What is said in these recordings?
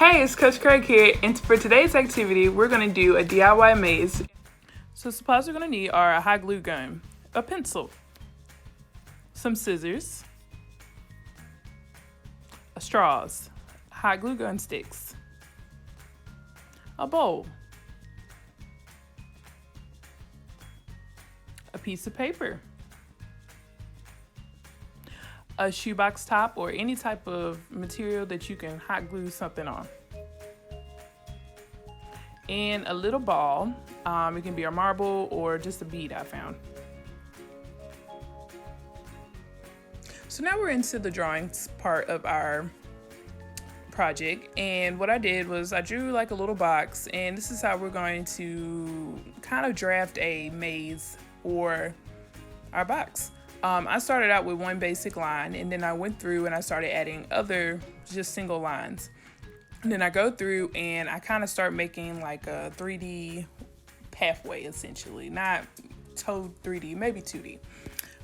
Hey, it's Coach Craig here, and for today's activity, we're going to do a DIY maze. So supplies we're going to need are a hot glue gun, a pencil, some scissors, straws, hot glue gun sticks, a bowl, a piece of paper, a shoebox top or any type of material that you can hot glue something on, and a little ball. It can be a marble or just a bead I found. So now we're into the drawings part of our project, and what I did was I drew like a little box, and this is how we're going to kind of draft a maze for our box. I started out with one basic line, and then I went through and I started adding other just single lines. And then I go through and I kind of start making like a 3D pathway, essentially. Not so 3D, maybe 2D.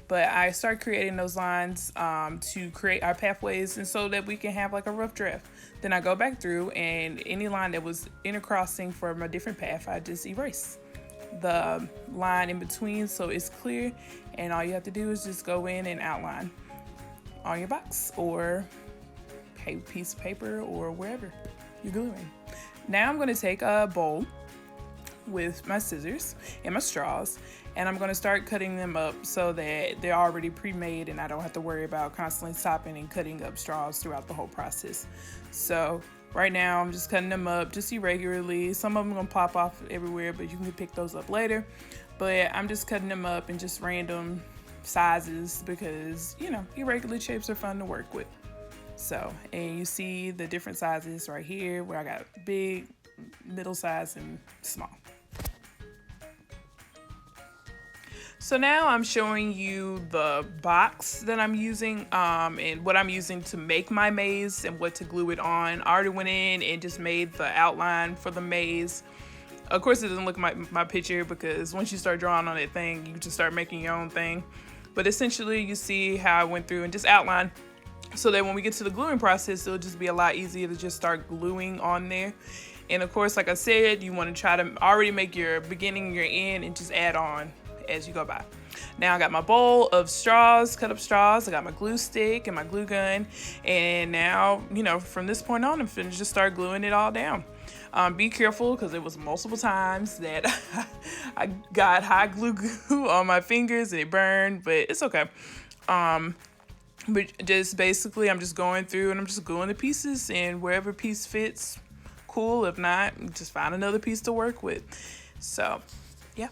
But I start creating those lines to create our pathways, and so that we can have like a rough draft. Then I go back through, and any line that was intercrossing from a different path, I just erase the line in between so it's clear, and all you have to do is just go in and outline on your box or piece of paper or wherever you're gluing. Now I'm going to take a bowl with my scissors and my straws, and I'm going to start cutting them up so that they're already pre-made and I don't have to worry about constantly stopping and cutting up straws throughout the whole process. So right now I'm just cutting them up just irregularly. Some of them are going to pop off everywhere, but you can pick those up later. But I'm just cutting them up in just random sizes because, you know, irregular shapes are fun to work with. So, and you see the different sizes right here where I got big, middle size, and small. So now I'm showing you the box that I'm using and what I'm using to make my maze and what to glue it on. I already went in and just made the outline for the maze. Of course, it doesn't look like my picture because once you start drawing on that thing, you just start making your own thing. But essentially, you see how I went through and just outlined so that when we get to the gluing process, it'll just be a lot easier to just start gluing on there. And of course, like I said, you want to try to already make your beginning and your end and just add on as you go by. Now I got my bowl of straws, cut up straws. I got my glue stick and my glue gun. And now, you know, from this point on, I'm finna just start gluing it all down. Be careful because it was multiple times that I got hot glue on my fingers and it burned, but it's okay. But just basically I'm just going through and I'm just gluing the pieces, and wherever piece fits, cool. If not, just find another piece to work with. So, yeah.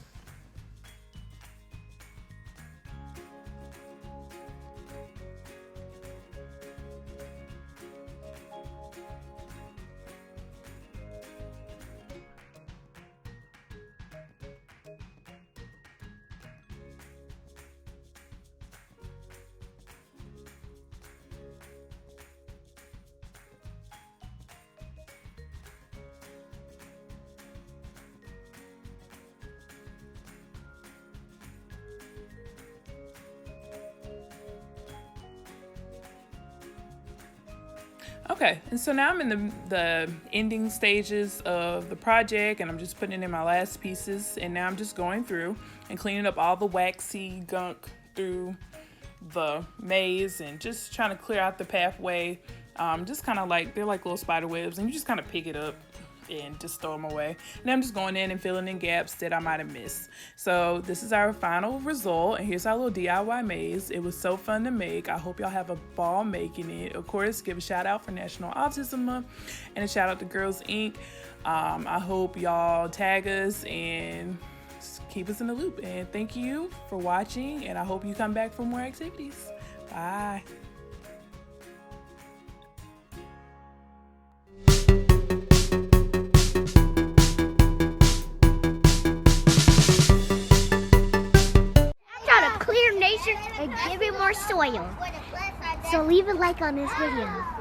Okay, and so now I'm in the ending stages of the project, and I'm just putting in my last pieces, and now I'm just going through and cleaning up all the waxy gunk through the maze and just trying to clear out the pathway. Just kind of like, they're like little spider webs, and you just kind of pick it up and just throw them away. And I'm just going in and filling in gaps that I might have missed. So this is our final result, and here's our little DIY maze. It was so fun to make. I hope y'all have a ball making it. Of course, give a shout out for National Autism Month and a shout out to Girls Inc. I hope y'all tag us and keep us in the loop. And thank you for watching, and I hope you come back for more activities. Bye. And give it more soil. So leave a like on this video.